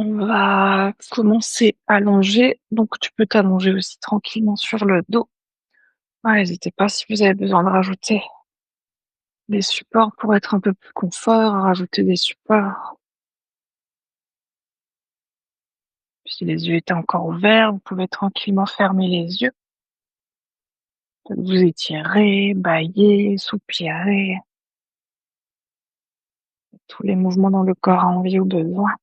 On va commencer allongé, donc tu peux t'allonger aussi tranquillement sur le dos. Ah, n'hésitez pas si vous avez besoin de rajouter des supports pour être un peu plus confort, à rajouter des supports. Puis si les yeux étaient encore ouverts, vous pouvez tranquillement fermer les yeux. Vous étirez, bâillez, soupirez, tous les mouvements dont le corps a envie ou besoin.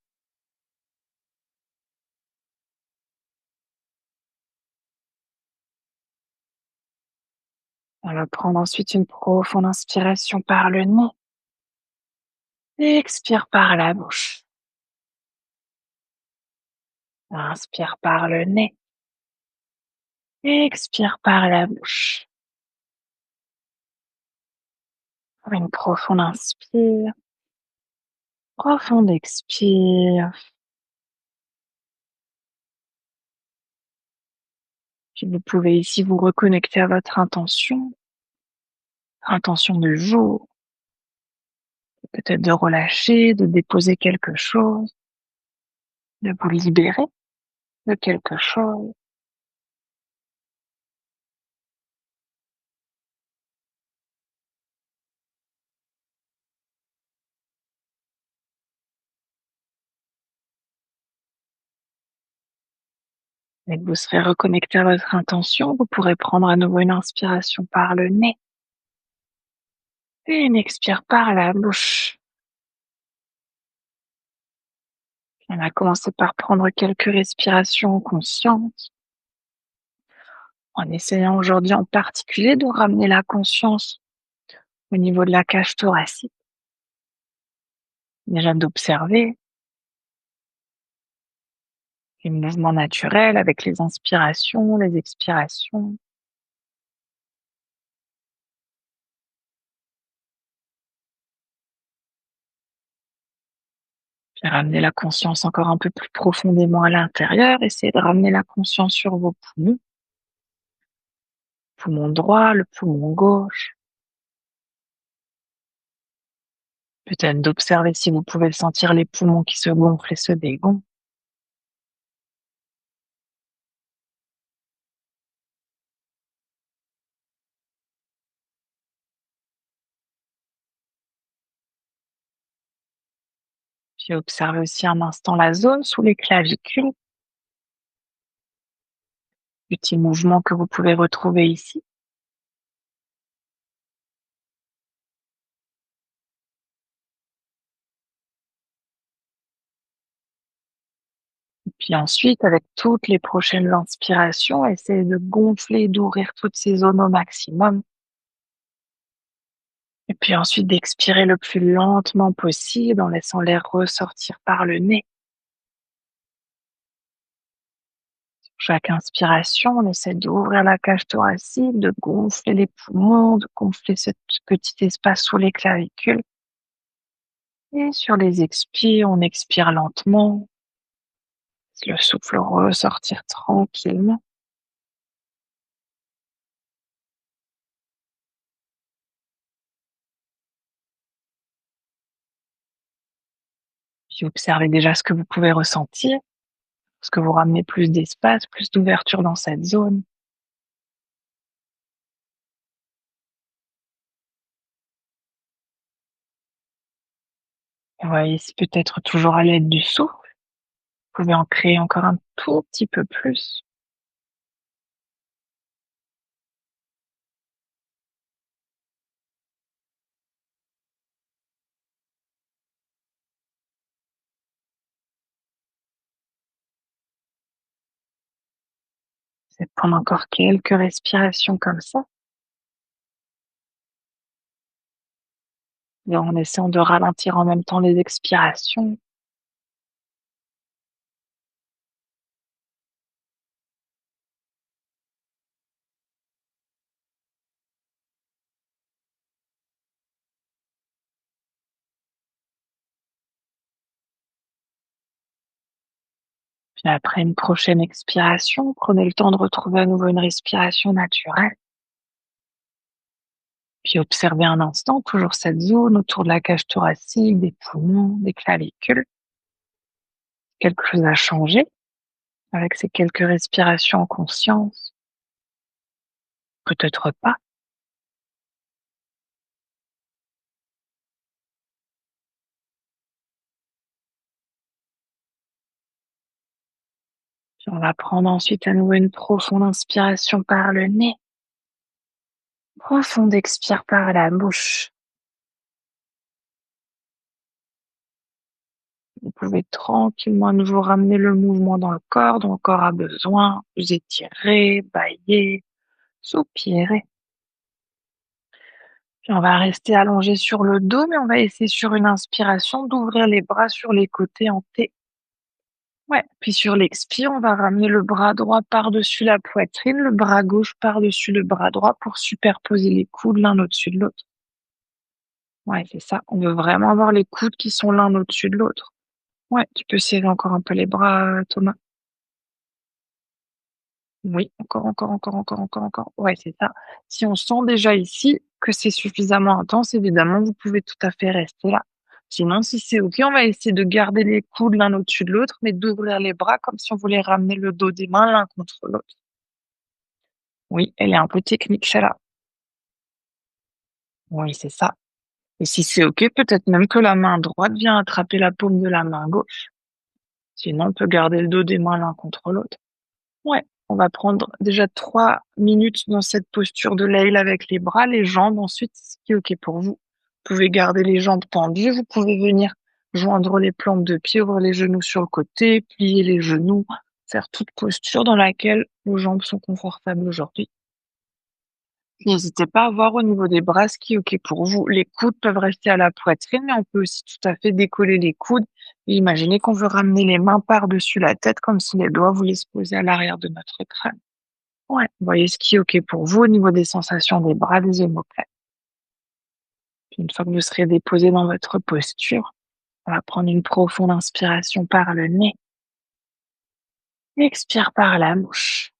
On va prendre ensuite une profonde inspiration par le nez et expire par la bouche. Inspire par le nez. Expire par la bouche. Une profonde inspire, profonde expire. Puis vous pouvez ici vous reconnecter à votre intention du jour, peut-être de relâcher, de déposer quelque chose, de vous libérer de quelque chose. Dès que vous serez reconnecté à votre intention, vous pourrez prendre à nouveau une inspiration par le nez et une expire par la bouche. On va commencer par prendre quelques respirations conscientes, en essayant aujourd'hui en particulier de ramener la conscience au niveau de la cage thoracique. Déjà d'observer les mouvements naturels avec les inspirations, les expirations. Puis ramener la conscience encore un peu plus profondément à l'intérieur. Essayez de ramener la conscience sur vos poumons. Poumon droit, le poumon gauche. Peut-être d'observer si vous pouvez sentir les poumons qui se gonflent et se dégonflent. Puis observez aussi un instant la zone sous les clavicules. Petits mouvements que vous pouvez retrouver ici. Puis ensuite, avec toutes les prochaines inspirations, essayez de gonfler, d'ouvrir toutes ces zones au maximum. Et puis ensuite d'expirer le plus lentement possible en laissant l'air ressortir par le nez. Chaque inspiration, on essaie d'ouvrir la cage thoracique, de gonfler les poumons, de gonfler ce petit espace sous les clavicules. Et sur les expires, on expire lentement. Laisse le souffle ressortir tranquillement. Puis observez déjà ce que vous pouvez ressentir. Est-ce que vous ramenez plus d'espace, plus d'ouverture dans cette zone? Et voyez si peut-être toujours à l'aide du souffle, vous pouvez en créer encore un tout petit peu plus. C'est de prendre encore quelques respirations comme ça, et en essayant de ralentir en même temps les expirations. Puis après une prochaine expiration, prenez le temps de retrouver à nouveau une respiration naturelle. Puis observez un instant toujours cette zone autour de la cage thoracique, des poumons, des clavicules. Est-ce quelque chose a changé avec ces quelques respirations en conscience? Peut-être pas. Puis on va prendre ensuite à nouveau une profonde inspiration par le nez, profonde expire par la bouche. Vous pouvez tranquillement à nouveau ramener le mouvement dans le corps dont le corps a besoin. Vous étirez, baillez, soupirez. Puis on va rester allongé sur le dos, mais on va essayer sur une inspiration d'ouvrir les bras sur les côtés en T. Ouais. Puis sur l'expire, on va ramener le bras droit par-dessus la poitrine, le bras gauche par-dessus le bras droit pour superposer les coudes l'un au-dessus de l'autre. Ouais, c'est ça. On veut vraiment avoir les coudes qui sont l'un au-dessus de l'autre. Ouais, tu peux serrer encore un peu les bras, Thomas. Oui, encore. Ouais, c'est ça. Si on sent déjà ici que c'est suffisamment intense, évidemment, vous pouvez tout à fait rester là. Sinon, si c'est OK, on va essayer de garder les coudes l'un au-dessus de l'autre, mais d'ouvrir les bras comme si on voulait ramener le dos des mains l'un contre l'autre. Oui, elle est un peu technique, celle-là. Oui, c'est ça. Et si c'est OK, peut-être même que la main droite vient attraper la paume de la main gauche. Sinon, on peut garder le dos des mains l'un contre l'autre. Ouais, on va prendre déjà 3 minutes dans cette posture de l'aile avec les bras, les jambes ensuite, ce qui est OK pour vous. Vous pouvez garder les jambes tendues, vous pouvez venir joindre les plantes de pied, ouvrir les genoux sur le côté, plier les genoux, faire toute posture dans laquelle vos jambes sont confortables aujourd'hui. N'hésitez pas à voir au niveau des bras ce qui est OK pour vous. Les coudes peuvent rester à la poitrine, mais on peut aussi tout à fait décoller les coudes et imaginer qu'on veut ramener les mains par-dessus la tête comme si les doigts voulaient se poser à l'arrière de notre crâne. Ouais, vous voyez ce qui est OK pour vous au niveau des sensations des bras, des omoplates. Puis une fois que vous serez déposé dans votre posture, on va prendre une profonde inspiration par le nez, expire par la bouche,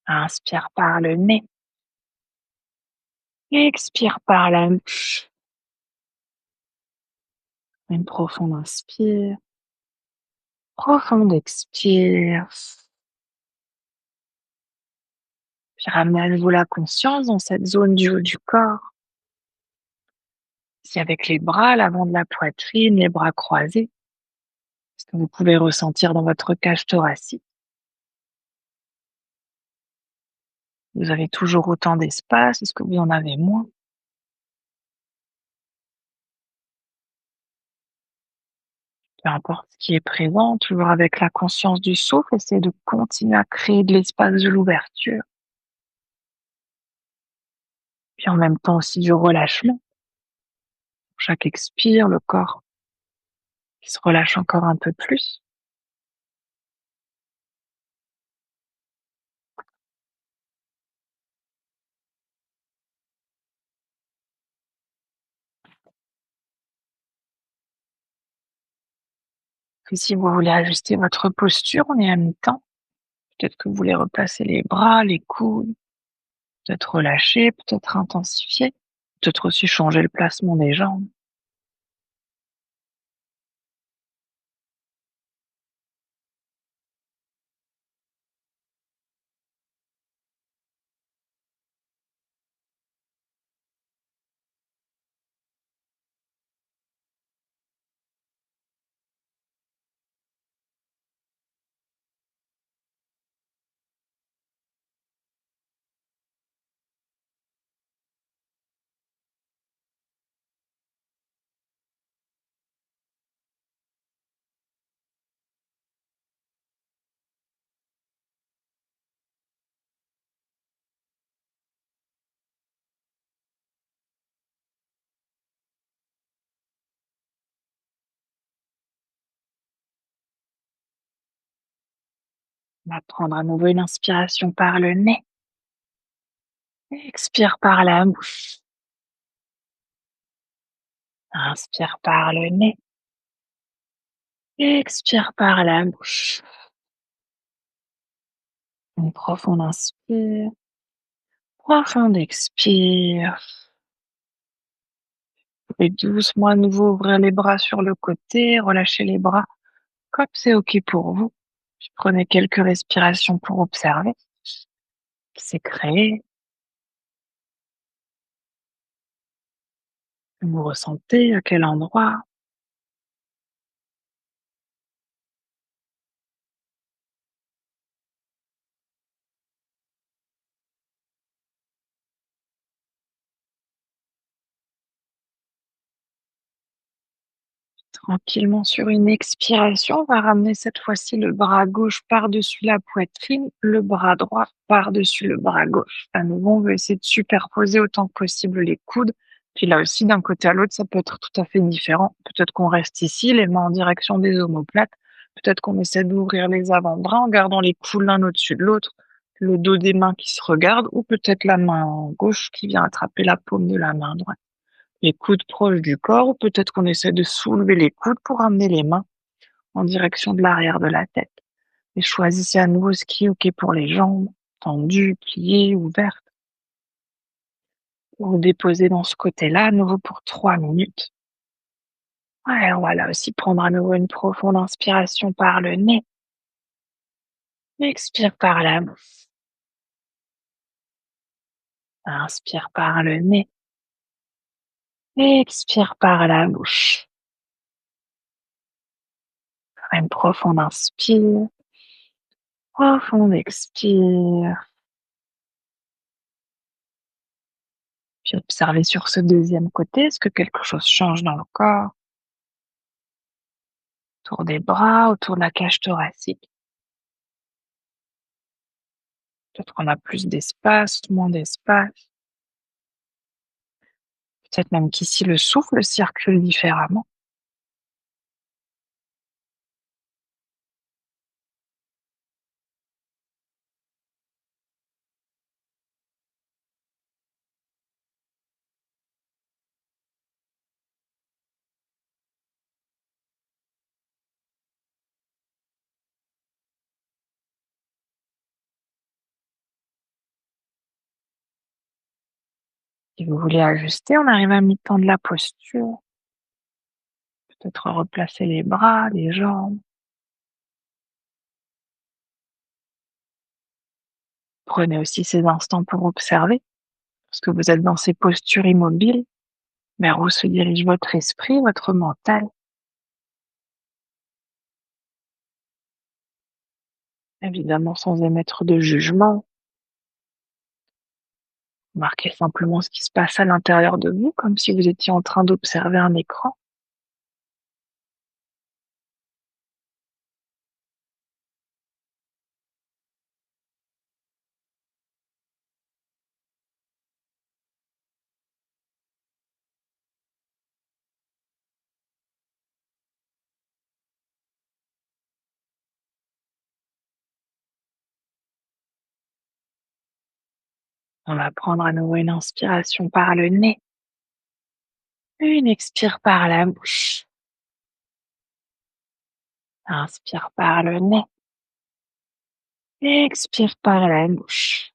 inspire par le nez, expire par la bouche. Une profonde inspire, profonde expire. Puis ramenez à nouveau la conscience dans cette zone du haut du corps. Si avec les bras, l'avant de la poitrine, les bras croisés, ce que vous pouvez ressentir dans votre cage thoracique. Vous avez toujours autant d'espace? Est-ce que vous en avez moins? Peu importe ce qui est présent, toujours avec la conscience du souffle, essayez de continuer à créer de l'espace de l'ouverture. Puis en même temps aussi du relâchement. Chaque expire, le corps qui se relâche encore un peu plus. Puis si vous voulez ajuster votre posture, on est à mi-temps. Peut-être que vous voulez replacer les bras, les coudes, peut-être relâcher, peut-être intensifier, peut-être aussi changer le placement des jambes. On va prendre à nouveau une inspiration par le nez. Expire par la bouche. Inspire par le nez. Expire par la bouche. Une profonde inspire. Profonde expire. Et doucement à nouveau ouvrir les bras sur le côté, relâcher les bras comme c'est OK pour vous. Puis prenez quelques respirations pour observer ce qui s'est créé. Vous ressentez à quel endroit. Tranquillement sur une expiration, on va ramener cette fois-ci le bras gauche par-dessus la poitrine, le bras droit par-dessus le bras gauche. À nouveau, on veut essayer de superposer autant que possible les coudes. Puis là aussi, d'un côté à l'autre, ça peut être tout à fait différent. Peut-être qu'on reste ici, les mains en direction des omoplates. Peut-être qu'on essaie d'ouvrir les avant-bras en gardant les coudes l'un au-dessus de l'autre, le dos des mains qui se regardent, ou peut-être la main gauche qui vient attraper la paume de la main droite. Les coudes proches du corps, ou peut-être qu'on essaie de soulever les coudes pour amener les mains en direction de l'arrière de la tête. Et choisissez à nouveau ce qui est OK pour les jambes, tendues, pliées, ouvertes. Vous déposez dans ce côté-là à nouveau pour 3 minutes. Ouais, on va là aussi prendre à nouveau une profonde inspiration par le nez. Expire par la bouche. Inspire par le nez. Expire par la bouche. Une profonde inspire. Profonde expire. Puis observez sur ce deuxième côté, est-ce que quelque chose change dans le corps? Autour des bras, autour de la cage thoracique? Peut-être qu'on a plus d'espace, moins d'espace. Peut-être même qu'ici le souffle circule différemment. Si vous voulez ajuster, on arrive à mi-temps de la posture. Peut-être replacer les bras, les jambes. Prenez aussi ces instants pour observer, parce que vous êtes dans ces postures immobiles, vers où se dirige votre esprit, votre mental. Évidemment sans émettre de jugement. Marquez simplement ce qui se passe à l'intérieur de vous, comme si vous étiez en train d'observer un écran. On va prendre à nouveau une inspiration par le nez, une expire par la bouche. Inspire par le nez, expire par la bouche.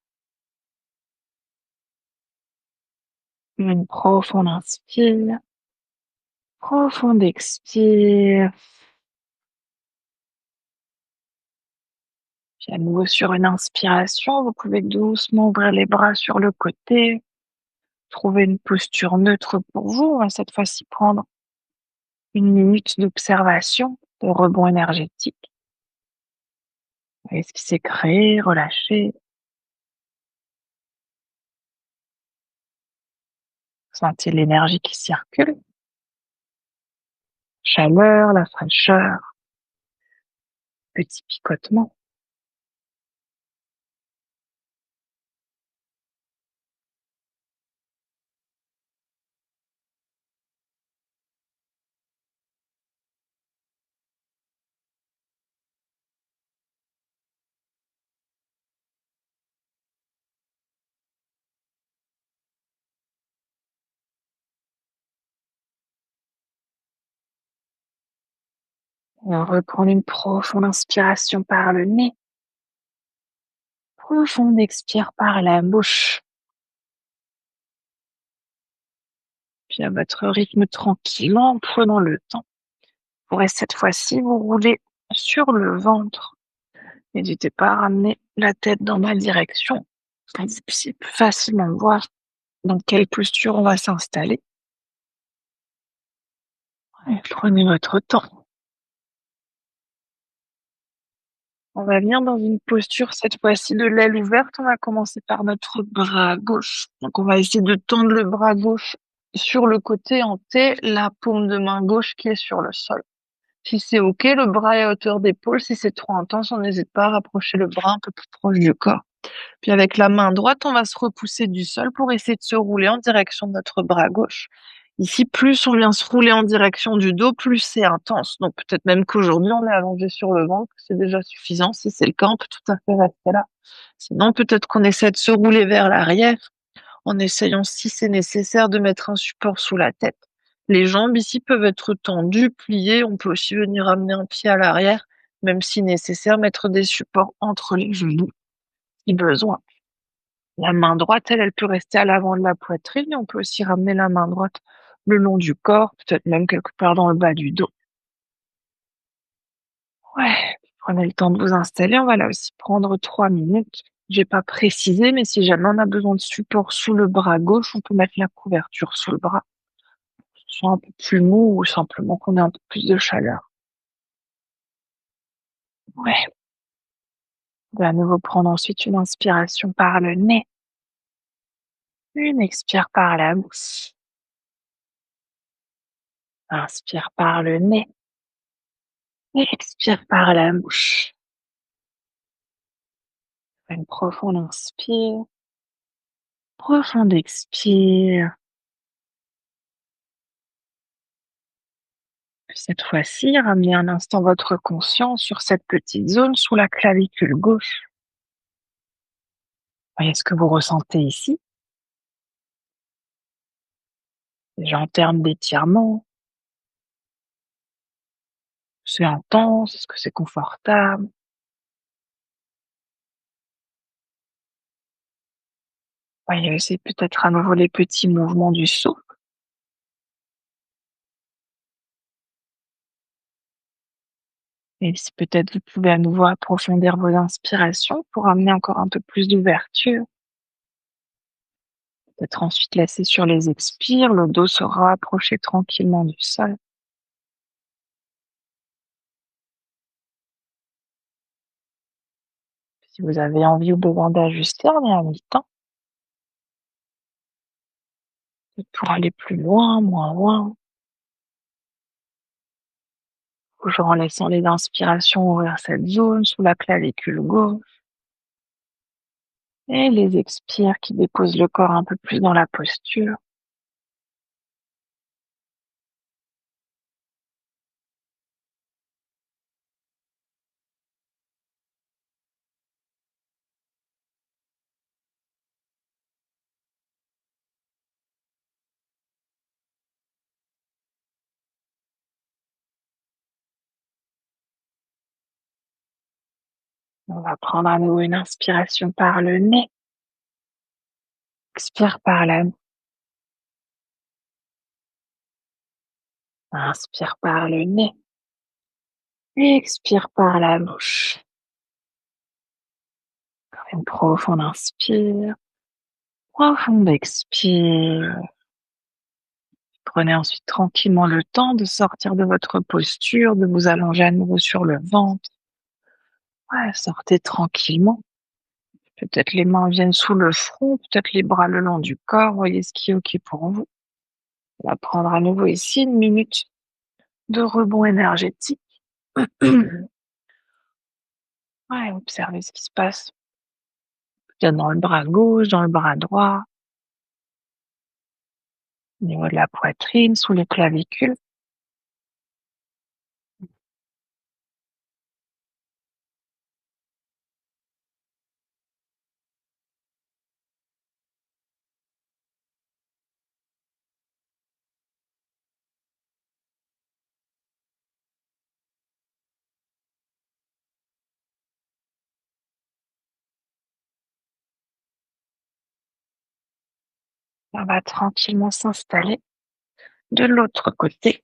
Une profonde inspire, profonde expire. Puis à nouveau sur une inspiration, vous pouvez doucement ouvrir les bras sur le côté, trouver une posture neutre pour vous. On va cette fois-ci prendre une minute d'observation, de rebond énergétique. Voyez ce qui s'est créé, relâché. Sentez l'énergie qui circule, chaleur, la fraîcheur, petit picotement. Et on reprend une profonde inspiration par le nez, profonde expire par la bouche. Puis à votre rythme tranquillement, en prenant le temps. Vous pourrez cette fois-ci vous rouler sur le ventre. N'hésitez pas à ramener la tête dans ma direction pour que vous puissiez plus facilement voir dans quelle posture on va s'installer. Et prenez votre temps. On va venir dans une posture cette fois-ci de l'aile ouverte. On va commencer par notre bras gauche. Donc on va essayer de tendre le bras gauche sur le côté en T, la paume de main gauche qui est sur le sol. Si c'est OK, le bras est à hauteur d'épaule. Si c'est trop intense, on n'hésite pas à rapprocher le bras un peu plus proche du corps. Puis avec la main droite, on va se repousser du sol pour essayer de se rouler en direction de notre bras gauche. Ici, plus on vient se rouler en direction du dos, plus c'est intense. Donc peut-être même qu'aujourd'hui, on est allongé sur le ventre, c'est déjà suffisant. Si c'est le cas, on peut tout à fait rester là. Sinon, peut-être qu'on essaie de se rouler vers l'arrière en essayant, si c'est nécessaire, de mettre un support sous la tête. Les jambes ici peuvent être tendues, pliées. On peut aussi venir amener un pied à l'arrière, même si nécessaire, mettre des supports entre les genoux si besoin. La main droite, elle peut rester à l'avant de la poitrine et on peut aussi ramener la main droite le long du corps, peut-être même quelque part dans le bas du dos. Ouais, prenez le temps de vous installer. On va là aussi prendre 3 minutes. J'ai pas précisé, mais si jamais on a besoin de support sous le bras gauche, on peut mettre la couverture sous le bras, soit un peu plus mou ou simplement qu'on ait un peu plus de chaleur. Ouais. On va à nouveau prendre ensuite une inspiration par le nez, une expire par la bouche. Inspire par le nez et expire par la bouche. Une profonde inspire, profonde expire. Puis cette fois-ci, ramenez un instant votre conscience sur cette petite zone sous la clavicule gauche. Voyez ce que vous ressentez ici, déjà en termes d'étirement. C'est intense, est-ce que c'est confortable? Voyez aussi peut-être à nouveau les petits mouvements du souffle. Et si peut-être vous pouvez à nouveau approfondir vos inspirations pour amener encore un peu plus d'ouverture. Peut-être ensuite laisser sur les expires, le dos se rapprocher tranquillement du sol. Si vous avez envie ou besoin d'ajuster, on est à mi-temps. Pour aller plus loin, moins loin. Toujours en laissant les inspirations ouvrir cette zone sous la clavicule gauche. Et les expires qui déposent le corps un peu plus dans la posture. On va prendre à nouveau une inspiration par le nez. Expire par la bouche. Inspire par le nez. Et expire par la bouche. Une profonde inspire. Profonde expire. Prenez ensuite tranquillement le temps de sortir de votre posture, de vous allonger à nouveau sur le ventre. Ouais, sortez tranquillement. Peut-être les mains viennent sous le front, peut-être les bras le long du corps. Voyez ce qui est OK pour vous. On va prendre à nouveau ici une minute de rebond énergétique. Ouais, observez ce qui se passe. Peut-être dans le bras gauche, dans le bras droit, au niveau de la poitrine, sous les clavicules. On va tranquillement s'installer. De l'autre côté,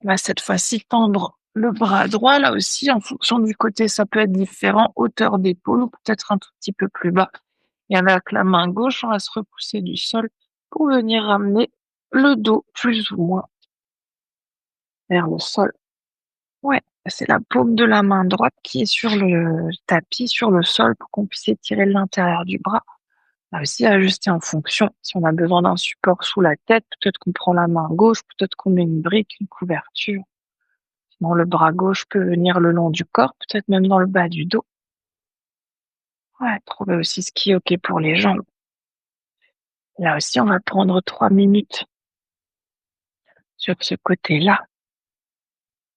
on va cette fois-ci tendre le bras droit. Là aussi, en fonction du côté, ça peut être différent, hauteur d'épaule ou peut-être un tout petit peu plus bas. Et avec la main gauche, on va se repousser du sol pour venir ramener le dos plus ou moins vers le sol. Ouais, c'est la paume de la main droite qui est sur le tapis, sur le sol, pour qu'on puisse étirer l'intérieur du bras. On va aussi ajuster en fonction. Si on a besoin d'un support sous la tête, peut-être qu'on prend la main gauche, peut-être qu'on met une brique, une couverture. Sinon, le bras gauche peut venir le long du corps, peut-être même dans le bas du dos. Ouais, trouver aussi ce qui est OK pour les jambes. Là aussi, on va prendre 3 minutes sur ce côté-là.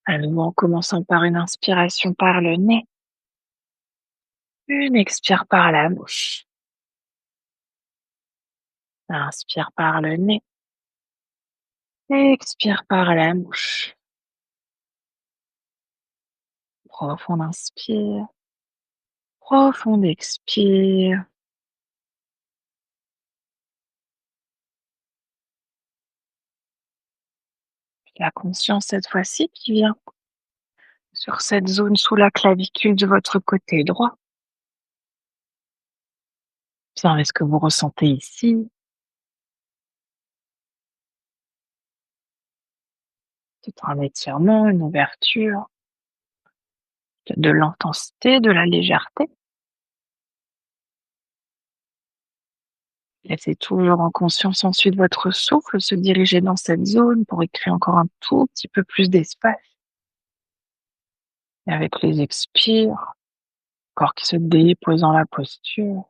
À nouveau, en commençant par une inspiration par le nez, une expire par la bouche. Inspire par le nez, expire par la bouche. Profond inspire, profond expire. La conscience cette fois-ci qui vient sur cette zone sous la clavicule de votre côté droit. Observez ce que vous ressentez ici. C'est un étirement, une ouverture, de l'intensité, de la légèreté. Laissez toujours en conscience ensuite votre souffle se diriger dans cette zone pour y créer encore un tout petit peu plus d'espace. Et avec les expires, corps qui se dépose dans la posture.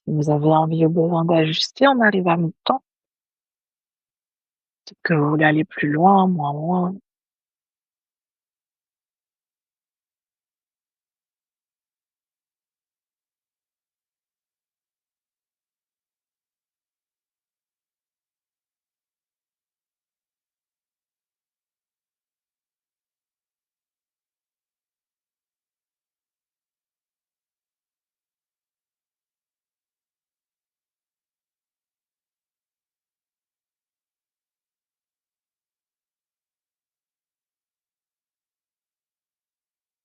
Si vous avez envie ou besoin d'ajuster, on arrive à mi-temps. Peut-être que vous voulez aller plus loin, moins loin.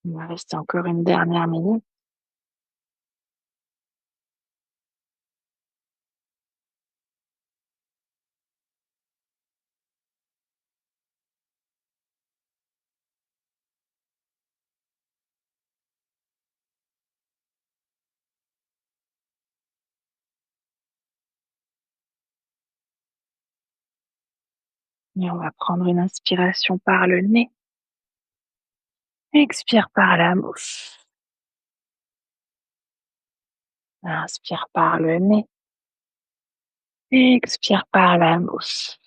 On va rester encore une dernière minute. Et on va prendre une inspiration par le nez. Expire par la bouche. Inspire par le nez. Expire par la bouche.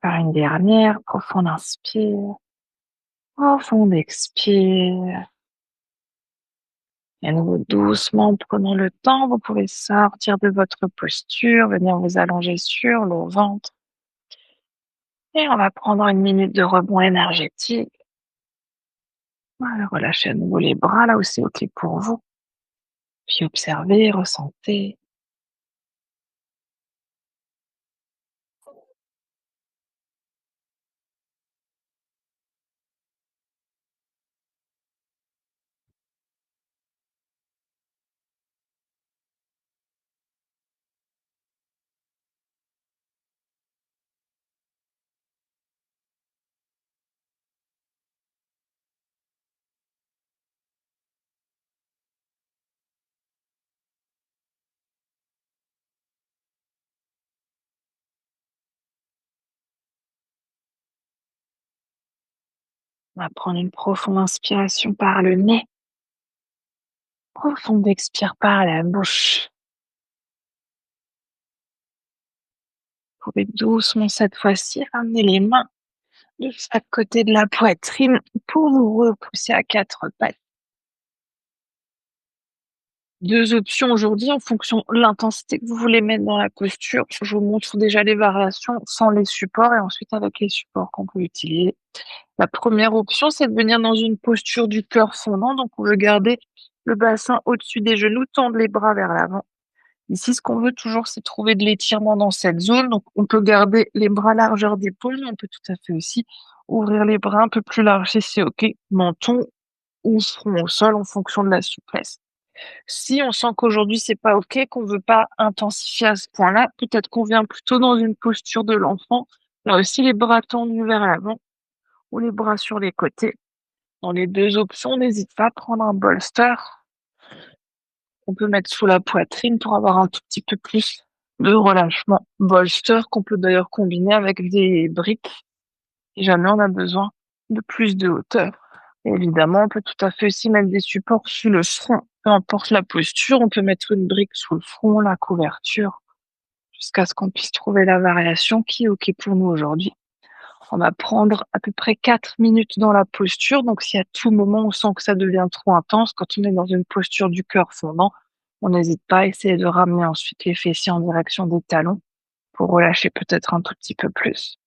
Faire une dernière, profonde inspire, profonde expire. Et à nouveau doucement, prenant le temps, vous pouvez sortir de votre posture, venir vous allonger sur le ventre. Et on va prendre une minute de rebond énergétique. Voilà, relâchez à nouveau les bras là où c'est OK pour vous. Puis observez, ressentez. On va prendre une profonde inspiration par le nez. Profonde expire par la bouche. Vous pouvez doucement cette fois-ci ramener les mains de chaque côté de la poitrine pour vous repousser à quatre pattes. Deux options aujourd'hui en fonction de l'intensité que vous voulez mettre dans la posture. Je vous montre déjà les variations sans les supports et ensuite avec les supports qu'on peut utiliser. La première option, c'est de venir dans une posture du cœur fondant. Donc, on veut garder le bassin au-dessus des genoux, tendre les bras vers l'avant. Ici, ce qu'on veut toujours, c'est trouver de l'étirement dans cette zone. Donc, on peut garder les bras largeur d'épaule, mais on peut tout à fait aussi ouvrir les bras un peu plus larges si c'est OK. Menton ou front au sol en fonction de la souplesse. Si on sent qu'aujourd'hui c'est pas OK, qu'on veut pas intensifier à ce point-là, peut-être qu'on vient plutôt dans une posture de l'enfant. Là aussi, les bras tendus vers l'avant ou les bras sur les côtés. Dans les 2 options, n'hésite pas à prendre un bolster qu'on peut mettre sous la poitrine pour avoir un tout petit peu plus de relâchement. Bolster qu'on peut d'ailleurs combiner avec des briques si jamais on a besoin de plus de hauteur. Et évidemment, on peut tout à fait aussi mettre des supports sur le front. Peu importe la posture, on peut mettre une brique sous le front, la couverture, jusqu'à ce qu'on puisse trouver la variation qui est OK pour nous aujourd'hui. On va prendre à peu près 4 minutes dans la posture. Donc, si à tout moment on sent que ça devient trop intense, quand on est dans une posture du cœur fondant, on n'hésite pas à essayer de ramener ensuite les fessiers en direction des talons pour relâcher peut-être un tout petit peu plus.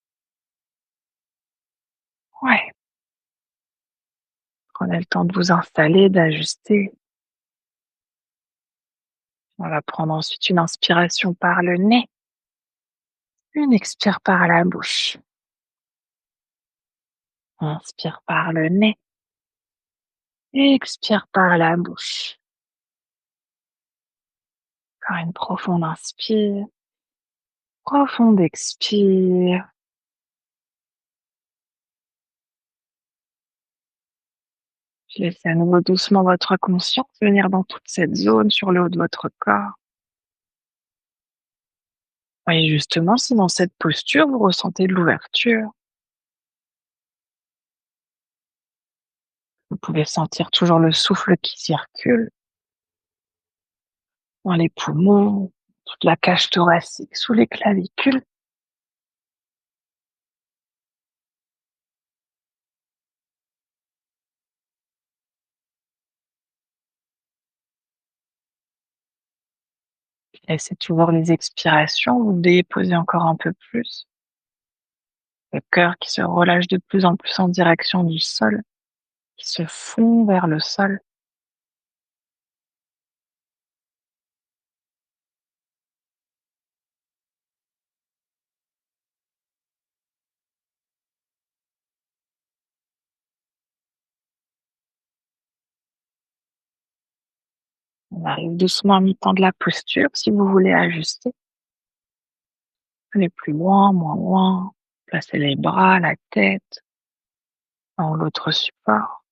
Ouais, prenez le temps de vous installer, d'ajuster. On va prendre ensuite une inspiration par le nez, une expire par la bouche. Inspire par le nez, expire par la bouche. Encore une profonde inspire, profonde expire. Laissez à nouveau doucement votre conscience venir dans toute cette zone sur le haut de votre corps. Voyez justement si dans cette posture vous ressentez de l'ouverture. Vous pouvez sentir toujours le souffle qui circule dans les poumons, toute la cage thoracique, sous les clavicules. Laissez toujours les expirations, vous déposez encore un peu plus. Le cœur qui se relâche de plus en plus en direction du sol, qui se fond vers le sol. On arrive doucement à mi-temps de la posture. Si vous voulez ajuster, allez plus loin, moins loin. Placez les bras, la tête dans l'autre support.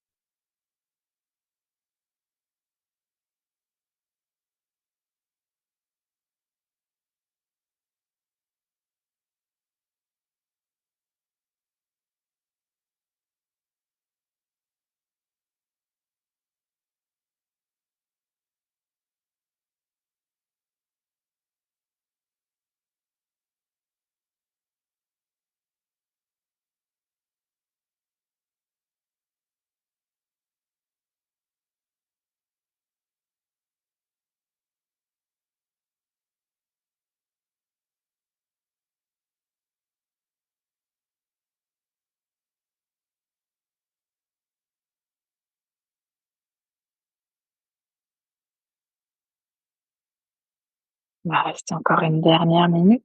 On va rester encore une dernière minute.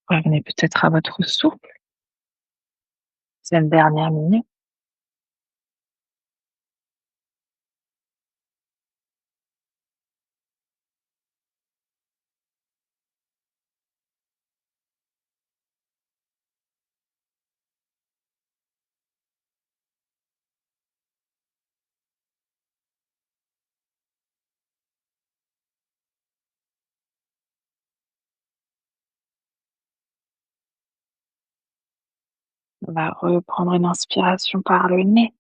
Revenez peut-être à votre souffle. Cette dernière minute. On va reprendre une inspiration par le nez.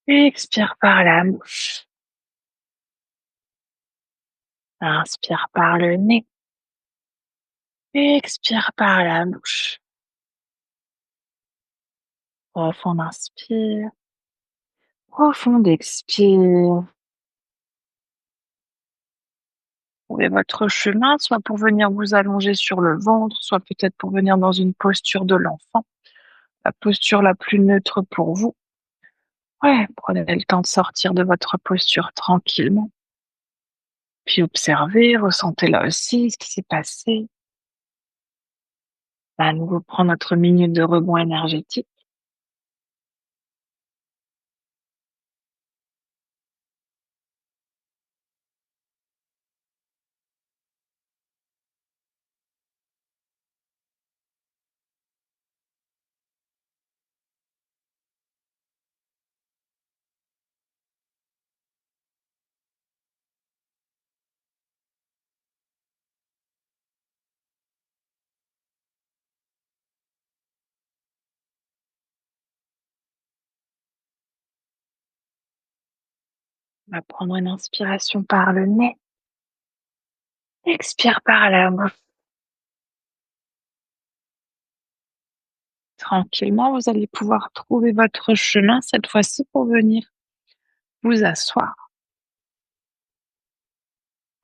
Expire par la bouche. Inspire par le nez. Expire par la bouche. Profonde inspire. Profonde expire. Trouvez votre chemin, soit pour venir vous allonger sur le ventre, soit peut-être pour venir dans une posture de l'enfant, la posture la plus neutre pour vous. Ouais, prenez le temps de sortir de votre posture tranquillement, puis observez, ressentez là aussi ce qui s'est passé. À nouveau prendre notre minute de rebond énergétique. On va prendre une inspiration par le nez, expire par la bouche. Tranquillement, vous allez pouvoir trouver votre chemin cette fois-ci pour venir vous asseoir.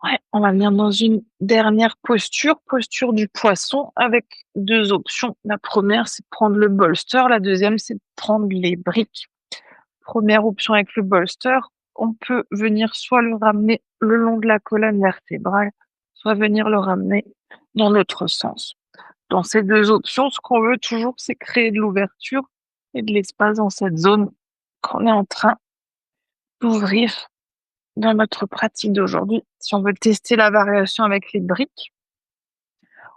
Ouais, on va venir dans une dernière posture, posture du poisson avec 2 options. La première, c'est de prendre le bolster, la deuxième, c'est de prendre les briques. Première option avec le bolster, on peut venir soit le ramener le long de la colonne vertébrale, soit venir le ramener dans l'autre sens. Dans ces 2 options, ce qu'on veut toujours, c'est créer de l'ouverture et de l'espace dans cette zone qu'on est en train d'ouvrir dans notre pratique d'aujourd'hui. Si on veut tester la variation avec les briques,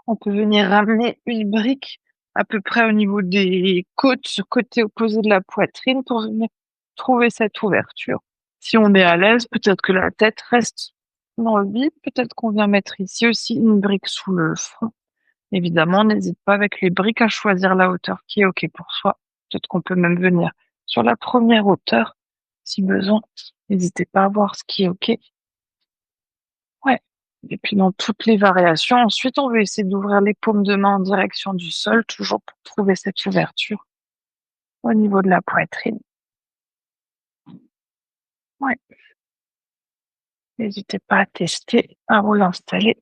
on peut venir ramener une brique à peu près au niveau des côtes, sur côté opposé de la poitrine pour venir trouver cette ouverture. Si on est à l'aise, peut-être que la tête reste dans le vide, peut-être qu'on vient mettre ici aussi une brique sous le front. Évidemment, n'hésite pas avec les briques à choisir la hauteur qui est OK pour soi. Peut-être qu'on peut même venir sur la première hauteur si besoin. N'hésitez pas à voir ce qui est OK. Ouais. Et puis dans toutes les variations, ensuite, on va essayer d'ouvrir les paumes de main en direction du sol, toujours pour trouver cette ouverture au niveau de la poitrine. Ouais. N'hésitez pas à tester, à vous installer.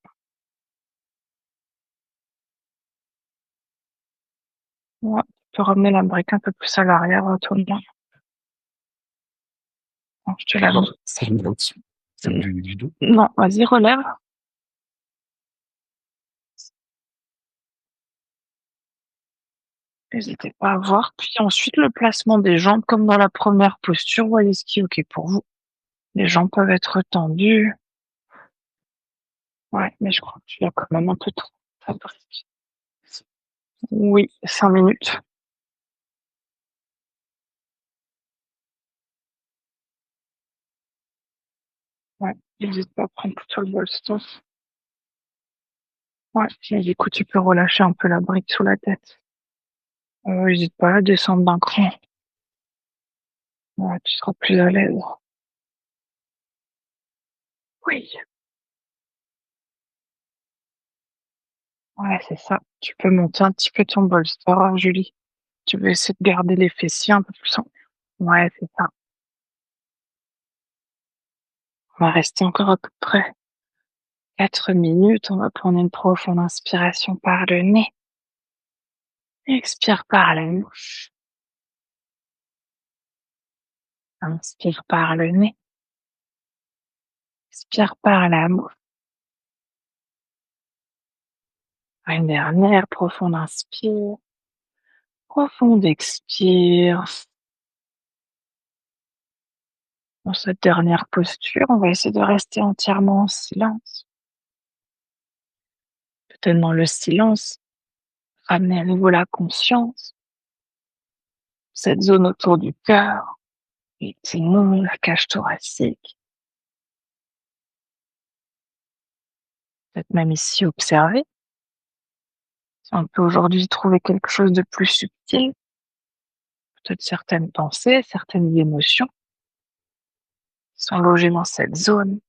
Ouais. Tu peux ramener la brique un peu plus à l'arrière, retourne-moi. Bon, je te la montre. Non, vas-y, relève. N'hésitez pas à voir. Puis ensuite, le placement des jambes, comme dans la première posture, voyez ce qui est OK pour vous. Les jambes peuvent être tendues. Ouais, mais je crois que tu as quand même un peu trop. Fabrique. Oui, 5 minutes. Ouais, n'hésite pas à prendre plutôt le bolster. Ouais, et du coup, tu peux relâcher un peu la brique sous la tête. N'hésite pas à descendre d'un cran. Ouais, tu seras plus à l'aise. Oui. Ouais, c'est ça. Tu peux monter un petit peu ton bolster, Julie. Tu veux essayer de garder les fessiers un peu plus en. Ouais, c'est ça. On va rester encore à peu près 4 minutes. On va prendre une profonde inspiration par le nez. Expire par la bouche. Inspire par le nez. Expire par la bouche. Une dernière profonde inspire. Profonde expire. Dans cette dernière posture, on va essayer de rester entièrement en silence. Peut-être dans le silence, ramener à nouveau la conscience, cette zone autour du cœur, les poumons, la cage thoracique. Peut-être même ici observer. Si on peut aujourd'hui trouver quelque chose de plus subtil, peut-être certaines pensées, certaines émotions qui sont logées dans cette zone.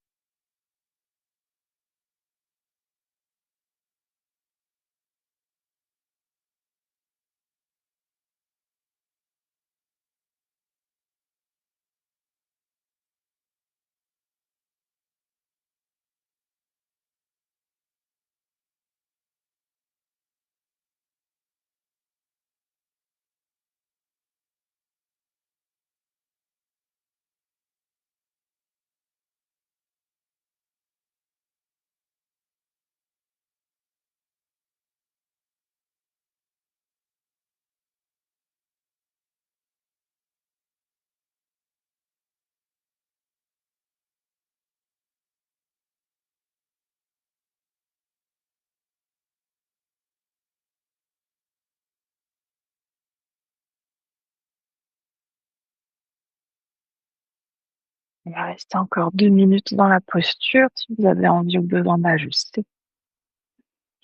Il va rester encore 2 minutes dans la posture si vous avez envie ou besoin d'ajuster.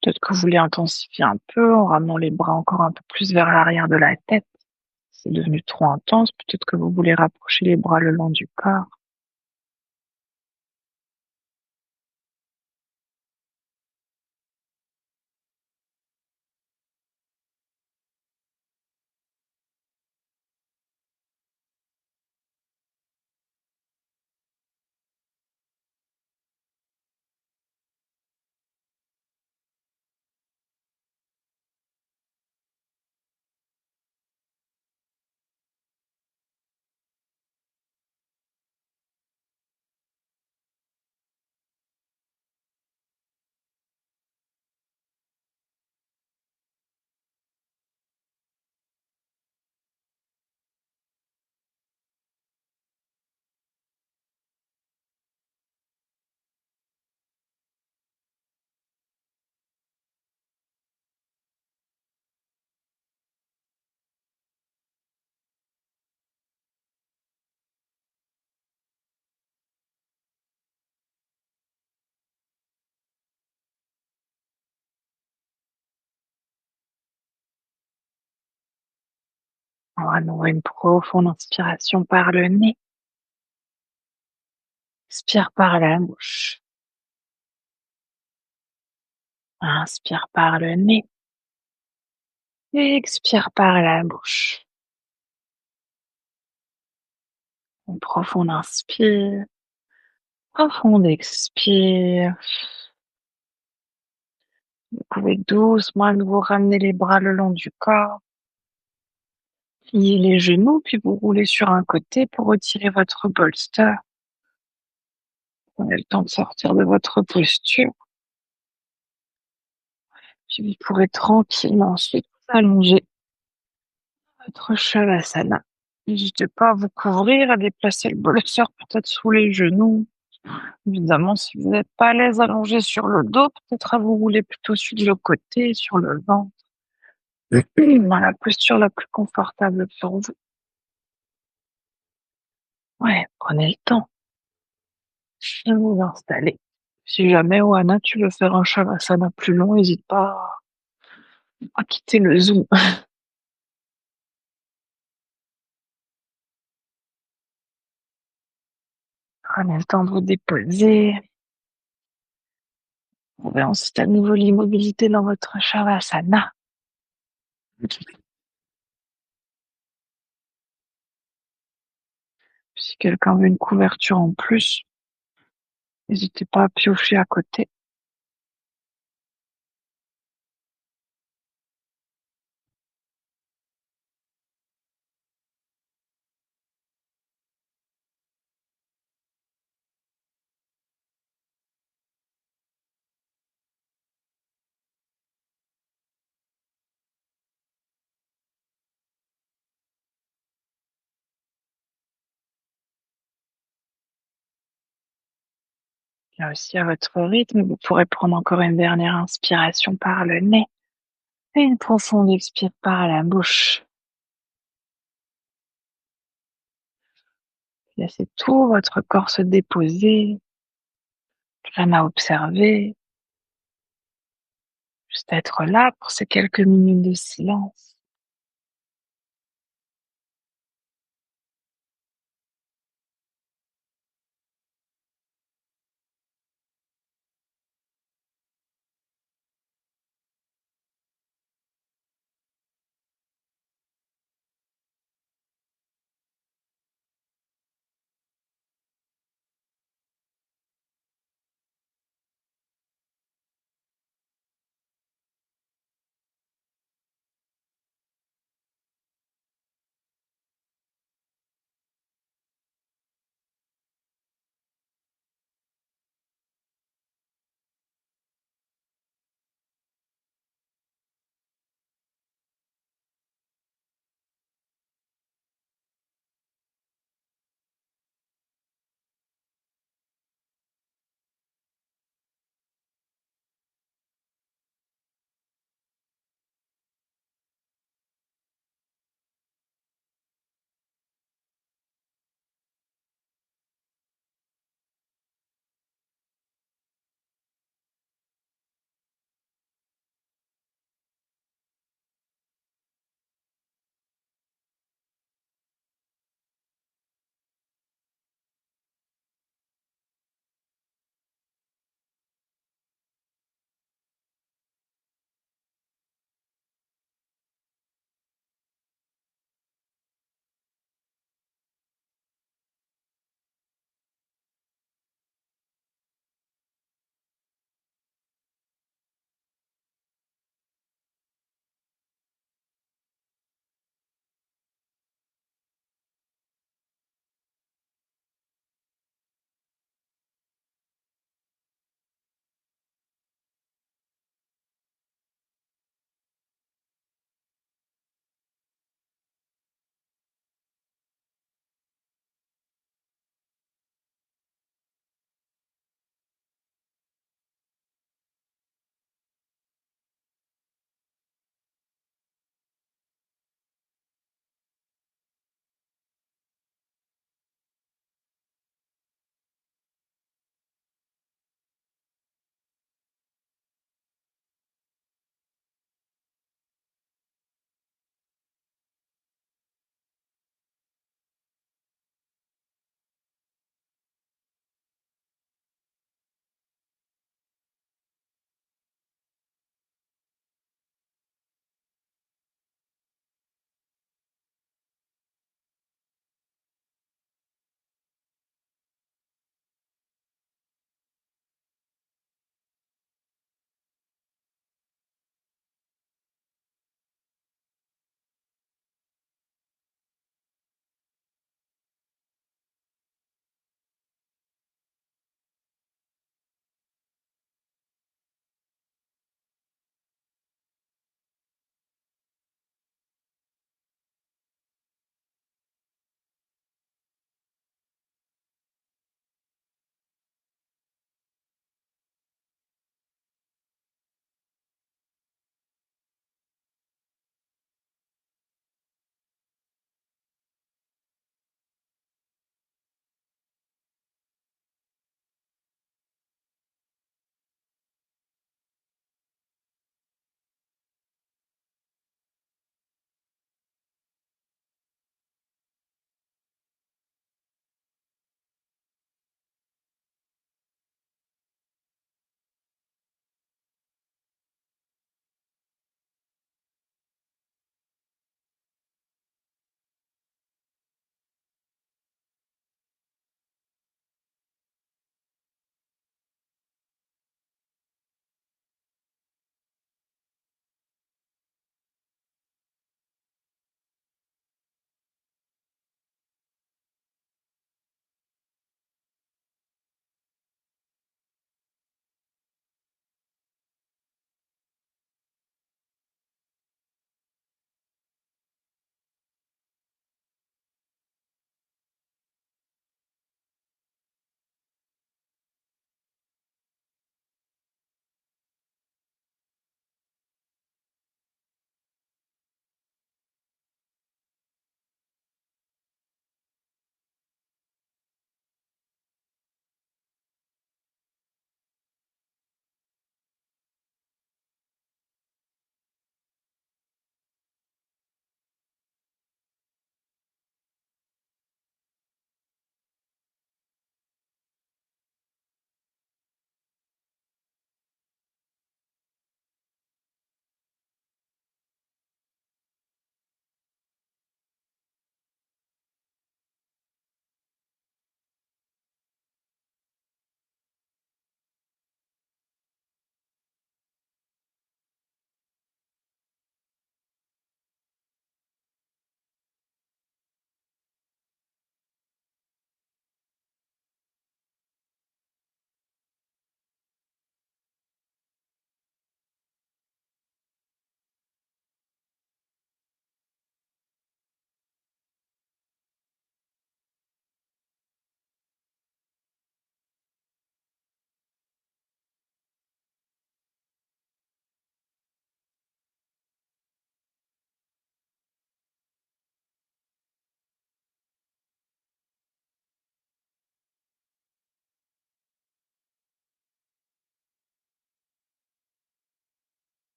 Peut-être que vous voulez intensifier un peu en ramenant les bras encore un peu plus vers l'arrière de la tête. C'est devenu trop intense. Peut-être que vous voulez rapprocher les bras le long du corps. On va nouer une profonde inspiration par le nez. Expire par la bouche. Inspire par le nez. Et expire par la bouche. Une profonde inspire. Profonde expire. Vous pouvez doucement à nouveau ramener les bras le long du corps. Pliez les genoux, puis vous roulez sur un côté pour retirer votre bolster. Prenez le temps de sortir de votre posture. Puis vous pourrez tranquillement ensuite vous allonger votre Shavasana. N'hésitez pas à vous couvrir, à déplacer le bolster peut-être sous les genoux. Évidemment, si vous n'êtes pas à l'aise allongé sur le dos, peut-être à vous rouler plutôt sur le côté, sur le ventre, dans la posture la plus confortable pour vous. Ouais, prenez le temps de vous installer. Si jamais, Oana, tu veux faire un Shavasana plus long, n'hésite pas à quitter le Zoom. Prenez le temps de vous déposer. Trouvez ensuite à nouveau l'immobilité dans votre Shavasana. Si quelqu'un veut une couverture en plus, n'hésitez pas à piocher à côté. Là aussi, à votre rythme, vous pourrez prendre encore une dernière inspiration par le nez et une profonde expire par la bouche. Laissez tout votre corps se déposer, rien à observer, juste être là pour ces quelques minutes de silence.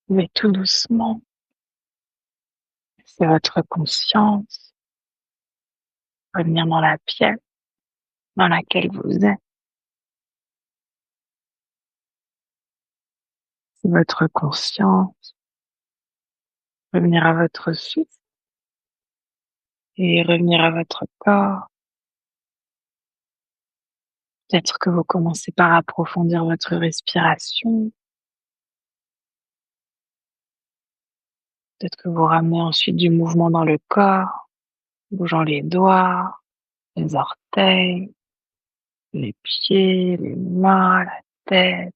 Mais tout doucement, c'est votre conscience revenir dans la pièce dans laquelle vous êtes. C'est votre conscience revenir à votre souffle et revenir à votre corps. Peut-être que vous commencez par approfondir votre respiration. Peut-être que vous ramenez ensuite du mouvement dans le corps, bougeant les doigts, les orteils, les pieds, les mains, la tête.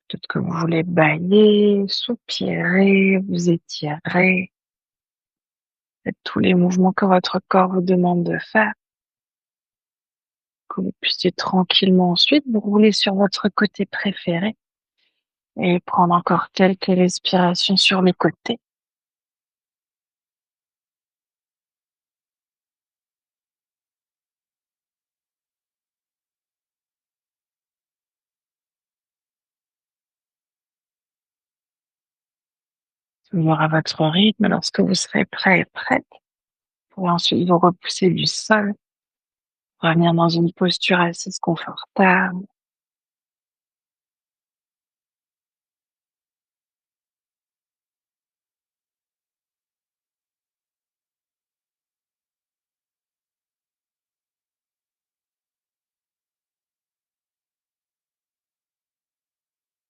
Peut-être que vous voulez bâiller, soupirer, vous étirer. Faites tous les mouvements que votre corps vous demande de faire. Que vous puissiez tranquillement ensuite vous rouler sur votre côté préféré et prendre encore quelques respirations sur le côté. Toujours à votre rythme. Lorsque vous serez prêt et prête, vous pourrez ensuite vous repousser du sol, revenir dans une posture assise confortable.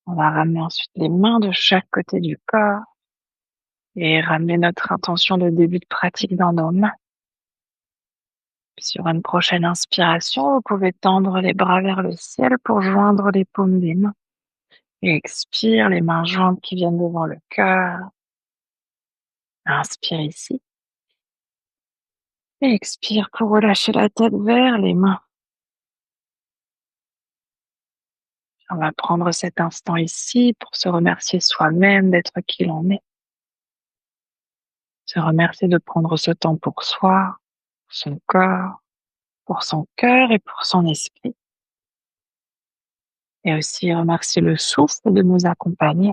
On va ramener ensuite les mains de chaque côté du corps et ramener notre intention de début de pratique dans nos mains. Puis sur une prochaine inspiration, vous pouvez tendre les bras vers le ciel pour joindre les paumes des mains. Et expire, les mains jointes qui viennent devant le cœur. Inspire ici. Et expire pour relâcher la tête vers les mains. On va prendre cet instant ici pour se remercier soi-même d'être qui l'on est. Se remercier de prendre ce temps pour soi, pour son corps, pour son cœur et pour son esprit. Et aussi remercier le souffle de nous accompagner.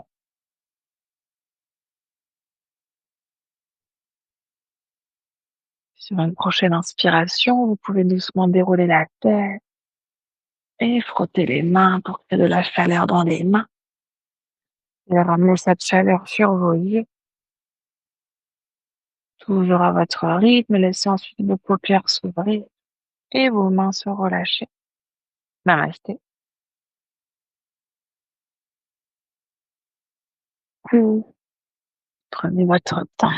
Sur une prochaine inspiration, vous pouvez doucement dérouler la tête et frotter les mains pour créer de la chaleur dans les mains. Et ramener cette chaleur sur vos yeux. Toujours à votre rythme, laissez ensuite vos paupières s'ouvrir et vos mains se relâcher. Namasté. Prenez votre temps.